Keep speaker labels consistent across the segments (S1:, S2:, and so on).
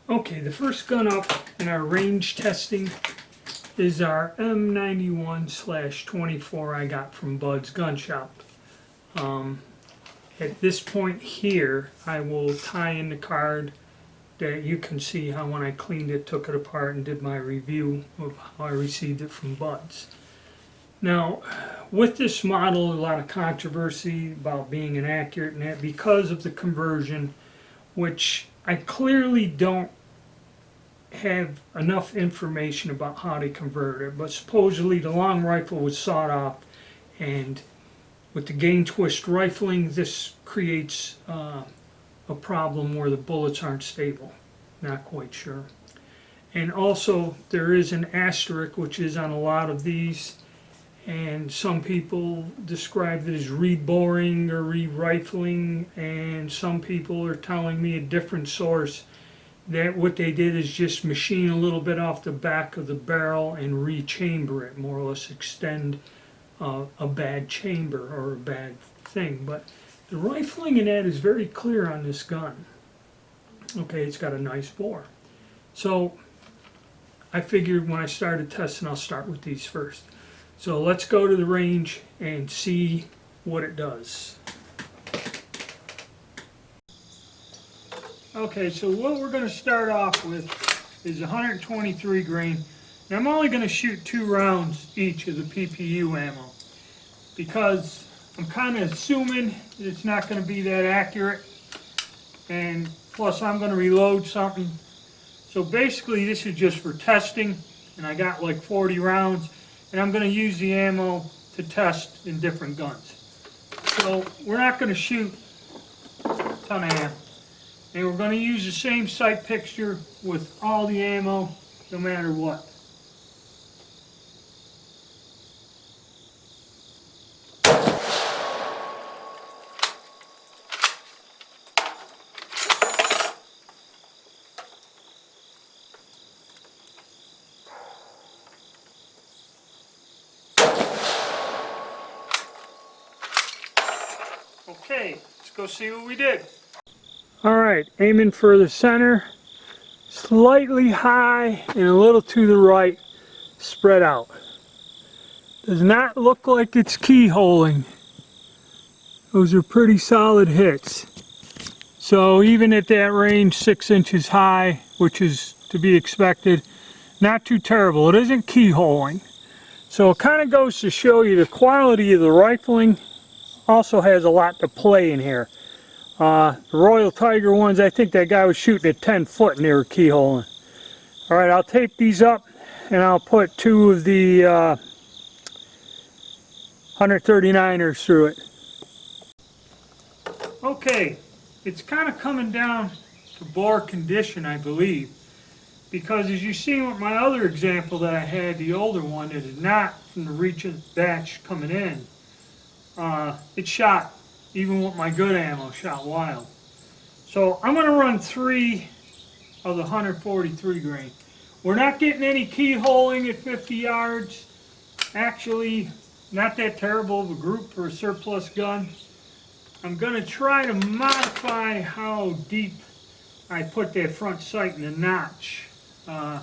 S1: Okay, the first gun up in our range testing is our M91/24 I got from Bud's Gun Shop. At this point here, I will tie in the card that you can see how when I cleaned it, took it apart, and did my review of how I received it from Bud's. Now, with this model, a lot of controversy about being inaccurate and that because of the conversion, which I clearly don't have enough information about how they convert it, but supposedly the long rifle was sawed off, and with the gain twist rifling, this creates a problem where the bullets aren't stable. Not quite sure. And also there is an asterisk which is on a lot of these, and some people describe it as reboring or re-rifling, and some people are telling me a different source that what they did is just machine a little bit off the back of the barrel and rechamber it, more or less extend a bad chamber or a bad thing. But the rifling in that is very clear on this gun. Okay, it's got a nice bore. So I figured when I started testing, I'll start with these first. So let's go to the range and see what it does. Okay, so what we're going to start off with is 123 grain. And I'm only going to shoot 2 rounds each of the PPU ammo because I'm kind of assuming that it's not going to be that accurate, and plus I'm going to reload something. So basically this is just for testing, and I got like 40 rounds, and I'm going to use the ammo to test in different guns. So we're not going to shoot a ton of ammo. And we're going to use the same sight picture with all the ammo, no matter what. Okay, let's go see what we did. Alright, aiming for the center, slightly high and a little to the right, spread out. Does not look like it's keyholing. Those are pretty solid hits. So even at that range, 6 inches high, which is to be expected, not too terrible. It isn't keyholing. So it kind of goes to show you the quality of the rifling also has a lot to play in here. The Royal Tiger ones, I think that guy was shooting at 10 foot and they were keyholing. Alright, I'll tape these up and I'll put 2 of the 139ers through it. Okay, it's kind of coming down to bore condition, I believe. Because as you see with my other example that I had, the older one that is not from the recent batch coming in, it shot. Even with my good ammo, shot wild. So I'm going to run 3 of the 143 grain. We're not getting any keyholing at 50 yards. Actually, not that terrible of a group for a surplus gun. I'm going to try to modify how deep I put that front sight in the notch. Kind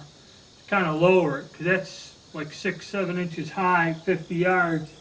S1: of lower it, because that's like 6-7 inches high, 50 yards.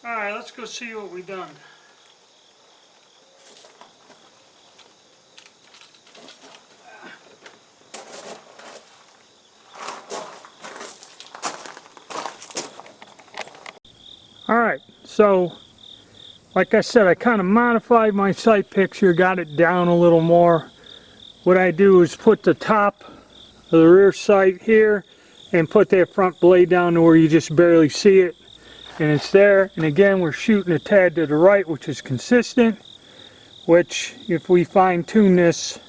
S1: Alright, let's go see what we've done. Alright, so like I said, I kind of modified my sight picture, got it down a little more. What I do is put the top of the rear sight here and put that front blade down to where you just barely see it. and it's there. And again, we're shooting a tad to the right, which is consistent, which if we fine tune this,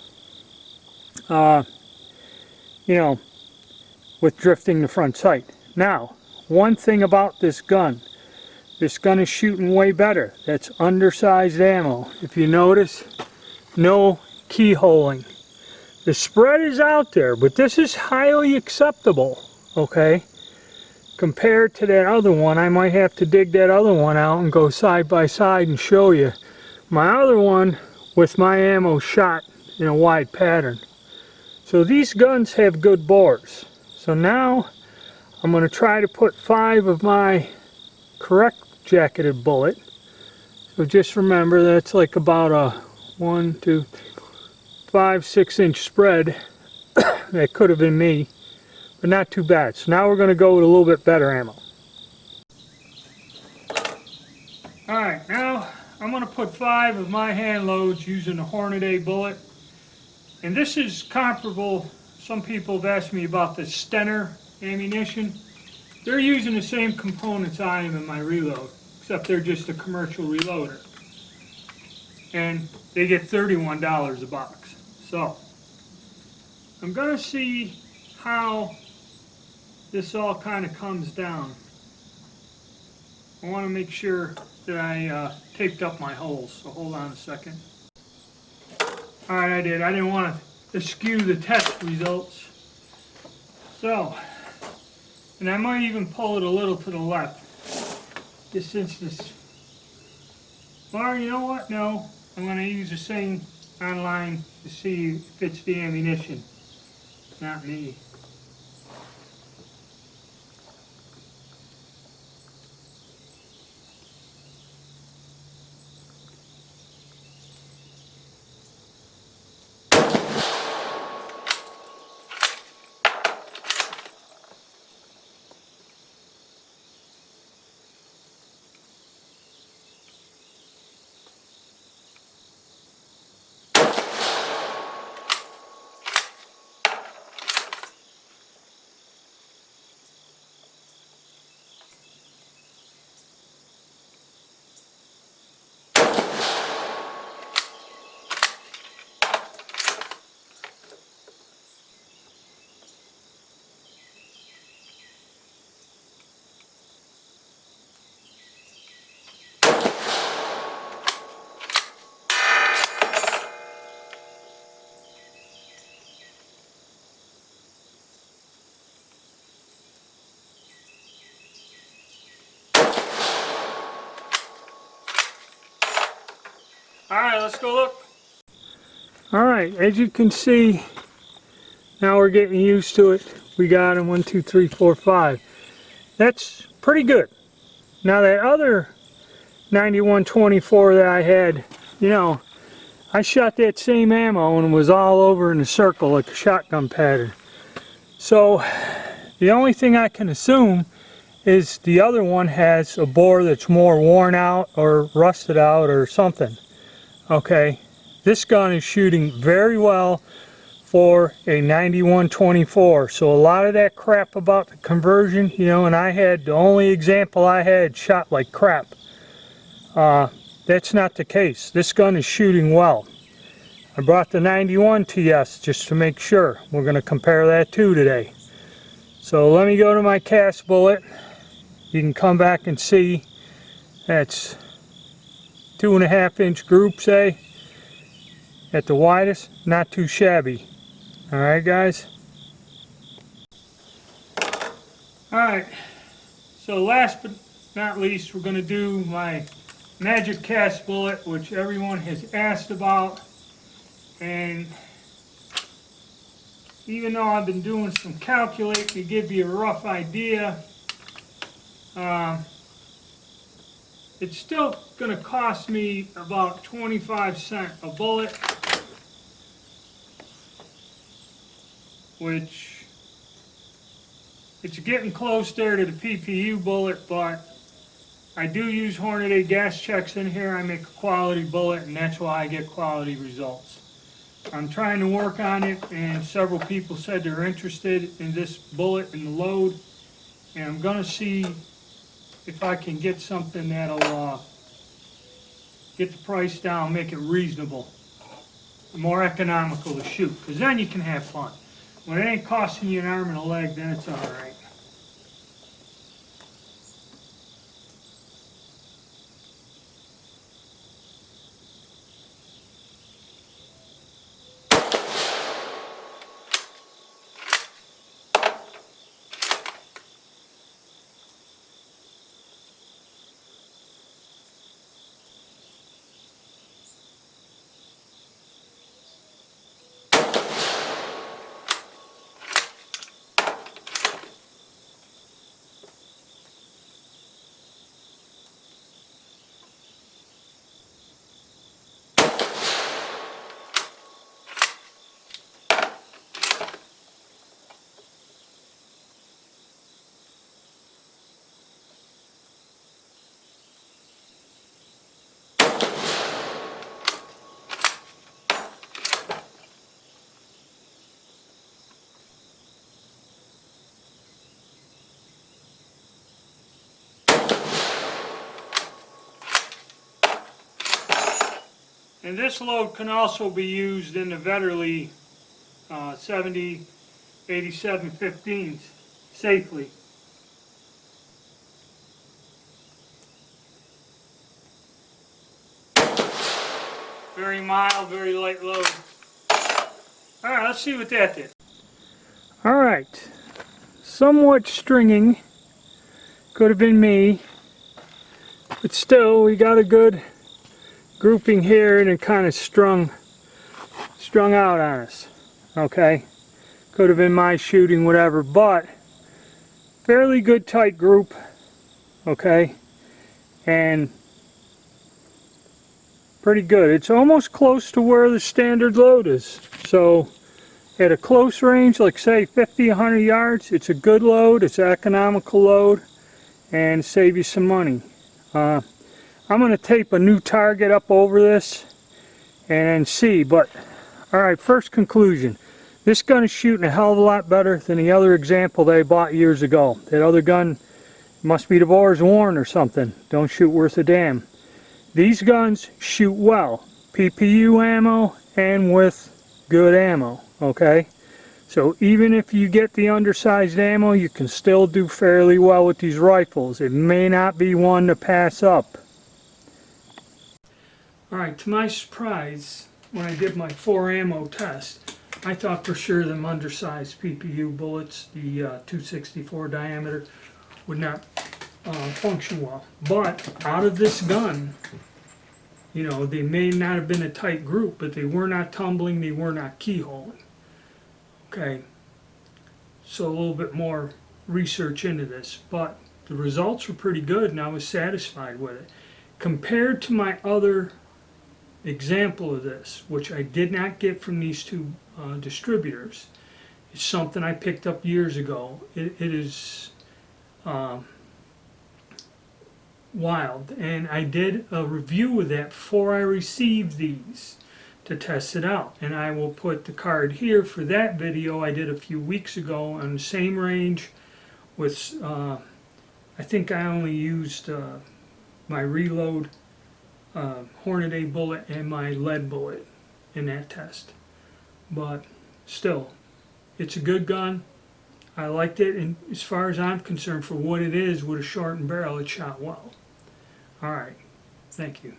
S1: you know, with drifting the front sight. Now, one thing about this gun is shooting way better. That's undersized ammo. If you notice, no keyholing. The spread is out there, but this is highly acceptable, okay? Compared to that other one, I might have to dig that other one out and go side by side and show you. My other one with my ammo shot in a wide pattern. So these guns have good bores. So now I'm going to try to put 5 of my correct jacketed bullet. So just remember that's like about a 1, 2, 5, 6 inch spread. That could have been me, but not too bad. So now we're going to go with a little bit better ammo. Alright, now I'm going to put 5 of my hand loads using a Hornady bullet. And this is comparable. Some people have asked me about the Stenner ammunition. They're using the same components I am in my reload, except they're just a commercial reloader. And they get $31 a box. So, I'm going to see how this all kind of comes down. I want to make sure that I taped up my holes, so hold on a second. Alright, I did. I didn't want to skew the test results. So, and I might even pull it a little to the left. Just since this... Or you know what? No. I'm going to use the same online to see if it's the ammunition. Not me. Alright, let's go look. Alright, as you can see, now we're getting used to it. We got them 1, 2, 3, 4, 5. That's pretty good. Now that other 91-24 that I had, you know, I shot that same ammo and it was all over in a circle like a shotgun pattern. So the only thing I can assume is the other one has a bore that's more worn out or rusted out or something. Okay, this gun is shooting very well for a 91-24. So a lot of that crap about the conversion, you know, and I had, the only example I had shot like crap. That's not the case. This gun is shooting well. I brought the 91 TS just to make sure. We're going to compare that too today. So let me go to my cast bullet. You can come back and see that's 2.5 inch group, say, at the widest. Not too shabby. Alright guys. Alright, so last but not least, we're going to do my magic cast bullet, which everyone has asked about. And even though I've been doing some calculating to give you a rough idea, it's still going to cost me about 25 cents a bullet, which it's getting close there to the PPU bullet, but I do use Hornady gas checks in here. I make a quality bullet, and that's why I get quality results. I'm trying to work on it, and several people said they're interested in this bullet and the load, and I'm going to see if I can get something that'll get the price down, make it reasonable, more economical to shoot, because then you can have fun. When it ain't costing you an arm and a leg, then it's all right. And this load can also be used in the Vetterli 70, 87 15s safely. Very mild, very light load. Alright, let's see what that did. Alright, somewhat stringing. Could have been me. But still, we got a good grouping here, and it kind of strung out on us. Okay, could have been my shooting, whatever, but fairly good tight group. Okay, and pretty good. It's almost close to where the standard load is. So at a close range, like say 50, 100 yards, it's a good load. It's an economical load, and save you some money. I'm going to tape a new target up over this and see, but alright, first conclusion. This gun is shooting a hell of a lot better than the other example that I bought years ago. That other gun must be the bore's worn or something. Don't shoot worth a damn. These guns shoot well. PPU ammo and with good ammo. Okay? So even if you get the undersized ammo, you can still do fairly well with these rifles. It may not be one to pass up. Alright, to my surprise, when I did my 4 ammo test, I thought for sure them undersized PPU bullets, the 264 diameter, would not function well. But out of this gun, you know, they may not have been a tight group, but they were not tumbling, they were not keyholing. Okay, so a little bit more research into this, but the results were pretty good and I was satisfied with it. Compared to my other example of this, which I did not get from these two distributors, it's something I picked up years ago. It is wild, and I did a review of that before I received these to test it out, and I will put the card here for that video I did a few weeks ago on the same range with I think I only used my reload Hornady bullet and my lead bullet in that test, but still, it's a good gun. I liked it, and as far as I'm concerned, for what it is with a shortened barrel, it shot well. Alright, thank you.